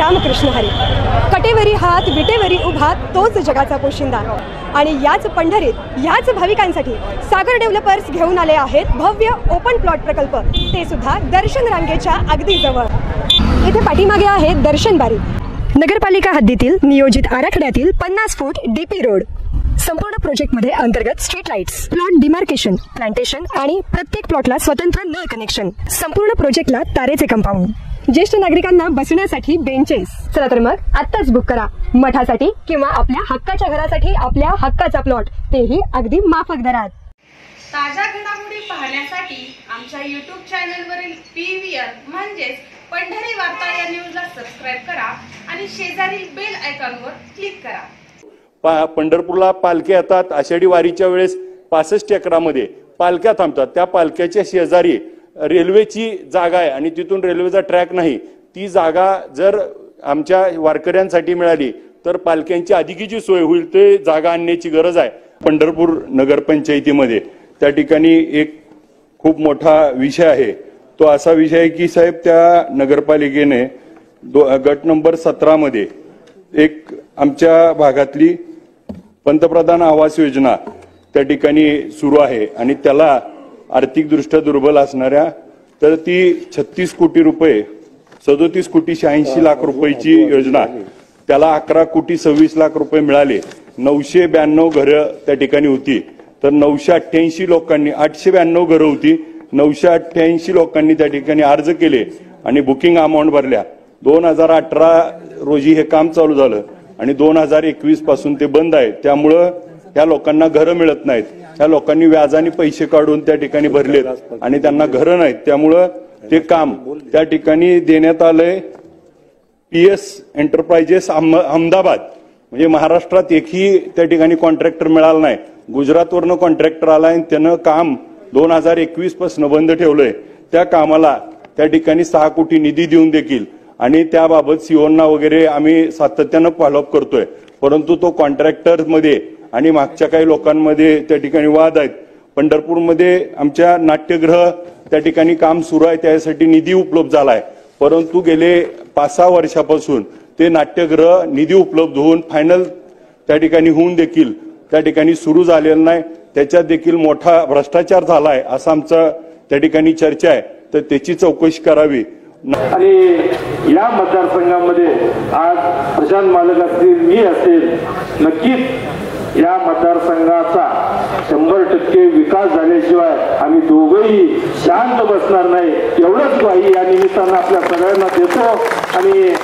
रामकृष्ण हरी. कटेवरी हात विटेवरी उभा तोच जगाचा पोशिंदा. आणि याच पंढरीत याच भाविकांसाठी सागर डेव्हलपर्स घेऊन आले आहेत भव्य ओपन प्लॉट प्रकल्प, ते सुद्धा दर्शन रांगेच्या अगदी जवळ. इथे पाठीमागे आहे दर्शन बारी. नगरपालिका हद्दीतील नियोजित आराखड्यातील 50 फूट डीपी रोड. संपूर्ण प्रोजेक्टमध्ये अंतर्गत street lights, plot demarcation, plantation आणि प्रत्येक प्लॉटला स्वतंत्र नळ कनेक्शन. संपूर्ण प्रोजेक्टला तारेचे कंपाऊंड. ज्येष्ठ नागरिकांना बसण्यासाठी बेंचेस. चला तर मग आत्ताच बुक करा मठासाठी किंवा आपल्या हक्काच्या घरासाठी आपल्या हक्काचा प्लॉट, तेही अगदी माफक दरात. ताज्या घडामोडी पाहण्यासाठी आमच्या YouTube चॅनलवरील PVR म्हणजेच पंढरी वार्ता या न्यूजला सबस्क्राइब करा आणि शेजारील बेल आयकॉनवर क्लिक करा. पंढरपूरला पालख्या येतात. आषाढी वारीच्या वेळेस 65 एकरामध्ये पालख्या थांबतात. त्या पालख्याच्या शेजारी रेल्वेची जागा आहे आणि तिथून रेल्वेचा ट्रॅक नाही. ती जागा जर आमच्या वारकऱ्यांसाठी मिळाली तर पालख्यांची अधिकीची सोय होईल. ते जागा आणण्याची गरज आहे. पंढरपूर नगरपंचायतीमध्ये त्या ठिकाणी एक खूप मोठा विषय आहे. तो असा विषय आहे की साहेब, त्या नगरपालिकेने गट नंबर 17 मध्ये एक आमच्या भागातली पंतप्रधान आवास योजना त्या ठिकाणी सुरू आहे आणि त्याला आर्थिकदृष्ट्या दुर्बल असणाऱ्या तर ती 36 कोटी रुपये 37 कोटी 86 लाख रुपयाची योजना, त्याला 11 कोटी 26 लाख रुपये मिळाले. 992 घरं त्या ठिकाणी होती. तर 988 लोकांनी, 892 घरं होती, 988 लोकांनी त्या ठिकाणी अर्ज केले आणि बुकिंग अमाऊंट भरल्या. 2018 रोजी हे काम चालू झालं आणि 2021 पासून ते बंद आहे. त्यामुळं या लोकांना घरं मिळत नाहीत. त्या लोकांनी व्याजाने पैसे काढून त्या ठिकाणी भरलेत आणि त्यांना घरं नाहीत. त्यामुळं ते काम त्या ठिकाणी देण्यात आलंय PS एंटरप्राइजेस अहमदाबाद. म्हणजे महाराष्ट्रात एकही त्या ठिकाणी कॉन्ट्रॅक्टर मिळाला नाही. गुजरातवरनं कॉन्ट्रॅक्टर आलाय आणि त्यानं काम 2021 पासून बंद ठेवलंय. त्या कामाला त्या ठिकाणी 6 कोटी निधी देऊन देखील आणि त्याबाबत सीओना वगैरे आम्ही सातत्यानं फॉलोअप करतोय. परंतु तो कॉन्ट्रॅक्टर मध्ये आणि मागच्या काही लोकांमध्ये त्या ठिकाणी वाद आहेत. पंढरपूरमध्ये आमच्या नाट्यगृह त्या ठिकाणी काम सुरू आहे, त्यासाठी निधी उपलब्ध झालाय. परंतु गेले 5-6 वर्षापासून ते नाट्यगृह निधी उपलब्ध होऊन फायनल त्या ठिकाणी होऊन देखील त्या ठिकाणी सुरू झालेलं नाही. त्याच्यात देखील मोठा भ्रष्टाचार झालाय असं आमचं त्या ठिकाणी चर्चा आहे. तर त्याची चौकशी करावी. आणि या मतदारसंघामध्ये आज प्रशांत मालक असतील, मी असेल, नक्कीच या मतदारसंघाचा 100% विकास झाल्याशिवाय आम्ही दोघंही शांत बसणार नाही, एवढंच ग्वाही या निमित्तानं आपल्या सगळ्यांना देतो. आणि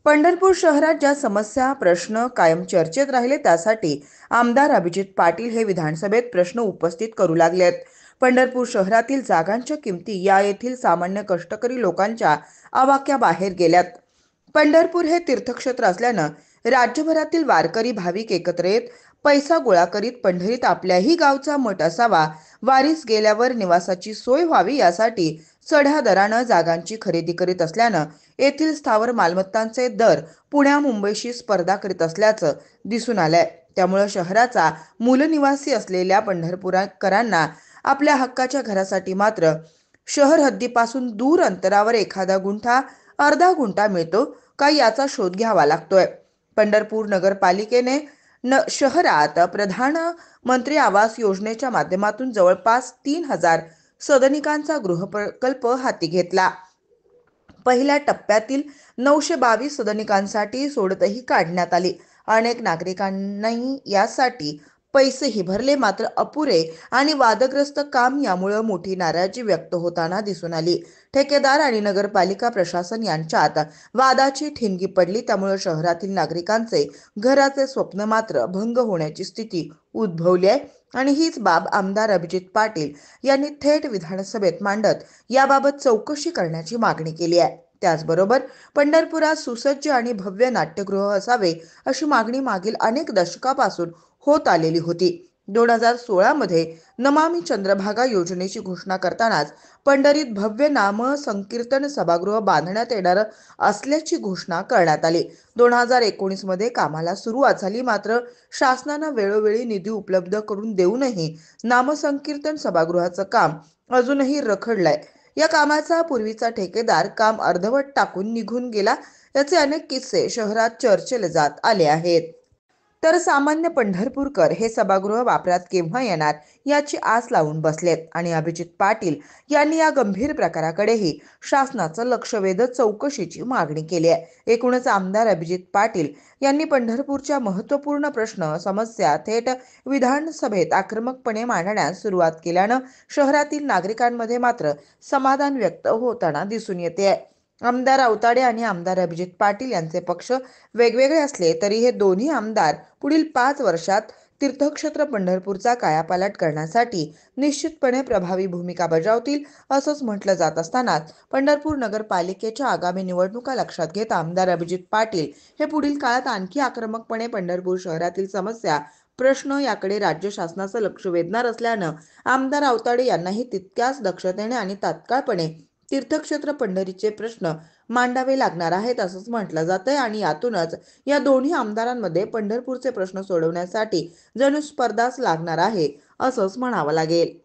पंढरपूर शहरात ज्या समस्या प्रश्न कायम चर्चेत राहिले त्यासाठी आमदार अभिजित पाटील हे विधानसभेत प्रश्न उपस्थित करू लागलेत. पंढरपूर शहरातील जागांच्या किमती या येथील सामान्य कष्टकरी लोकांच्या आवाक्याबाहेर गेल्यात. पंढरपूर हे तीर्थक्षेत्र असल्यानं राज्यभरातील वारकरी भाविक एकत्र येत पैसा गोळा करीत पंढरीत आपल्याही गावचा मठ असावा, वारीस गेल्यावर निवासाची सोय व्हावी यासाठी चढ्या दरानं जागांची खरेदी करीत असल्यानं येथील स्थावर मालमत्तांचे दर पुण्या मुंबईशी स्पर्धा करीत असल्याचं दिसून आलंय. त्यामुळे शहराचा मूलनिवासी असलेल्या पंढरपूरकरांना आपल्या हक्काच्या घरासाठी मात्र शहर हद्दीपासून दूर अंतरावर एखादा गुंठा अर्धा गुंठा मिळतो का याचा शोध घ्यावा लागतोय. पंढरपूर नगरपालिकेने शहरात प्रधानमंत्री आवास योजनेच्या माध्यमातून जवळपास 3000 सदनिकांचा गृहप्रकल्प हाती घेतला. पहिल्या टप्प्यातील 922 सदनिकांसाठी सोडतही काढण्यात आली. अनेक नागरिकांनाही यासाठी पैसेही भरले, मात्र अपुरे आणि वादग्रस्त काम यामुळे मोठी नाराजी व्यक्त होताना दिसून आली. ठेकेदार आणि नगरपालिका प्रशासन यांच्यात वादाची ठिणगी पडली. त्यामुळे शहरातील नागरिकांचे घराचे स्वप्न मात्र भंग होण्याची स्थिती उद्भवली आहे आणि हीच बाब आमदार अभिजित पाटील यांनी थेट विधानसभेत मांडत याबाबत चौकशी करण्याची मागणी केली आहे. त्याचबरोबर पंढरपुरात सुसज्ज आणि भव्य नाट्यगृह असावे अशी मागणी मागील अनेक दशकापासून होत आलेली होती. 2016 मध्ये नमामि चंद्रभागा योजनेची घोषणा करतानाच पंढरीत भव्य नाम संकीर्तन सभागृह बांधण्यात येणार असल्याची घोषणा करण्यात आली. 2019 मध्ये कामाला सुरुवात झाली, मात्र शासनानं वेळोवेळी निधी उपलब्ध करून देऊनही नामसंकीर्तन सभागृहाचं काम अजूनही रखडलंय. या कामाचा पूर्वीचा ठेकेदार काम अर्धवट टाकून निघून गेला याचे अनेक किस्से शहरात चर्चेले जात आले आहेत. तर सामान्य पंढरपूरकर हे सभागृह वापरात केव्हा येणार याची आस लावून बसलेत आणि अभिजित पाटील यांनी या गंभीर प्रकाराकडेही शासनाचं लक्ष वेधत चौकशीची मागणी केली आहे. एकूणच आमदार अभिजित पाटील यांनी पंढरपूरच्या महत्त्वपूर्ण प्रश्न समस्या थेट विधानसभेत आक्रमकपणे मांडण्यास सुरुवात केल्यानं शहरातील नागरिकांमध्ये मात्र समाधान व्यक्त होताना दिसून येते. आमदार आवताडे आणि आमदार अभिजित पाटील यांचे पक्ष वेगवेगळे असले तरी हे दोन्ही आमदार पुढील 5 वर्षात तीर्थक्षेत्र पंढरपूरचा कायापालट करण्यासाठी निश्चितपणे प्रभावी भूमिका बजावतील असंच म्हटलं जात असतानाच पंढरपूर नगरपालिकेच्या आगामी निवडणुका लक्षात घेता आमदार अभिजित पाटील हे पुढील काळात आणखी आक्रमकपणे पंढरपूर शहरातील समस्या प्रश्न याकडे राज्य शासनाचं लक्ष वेधणार असल्यानं आमदार आवताडे यांनाही तितक्याच दक्षतेने आणि तात्काळपणे तीर्थक्षेत्र पंढरीचे प्रश्न मांडावे लागणार आहेत असंच म्हटलं जातंय आणि यातूनच या दोन्ही आमदारांमध्ये पंढरपूरचे प्रश्न सोडवण्यासाठी जणू स्पर्धाच लागणार आहे असंच म्हणावं लागेल.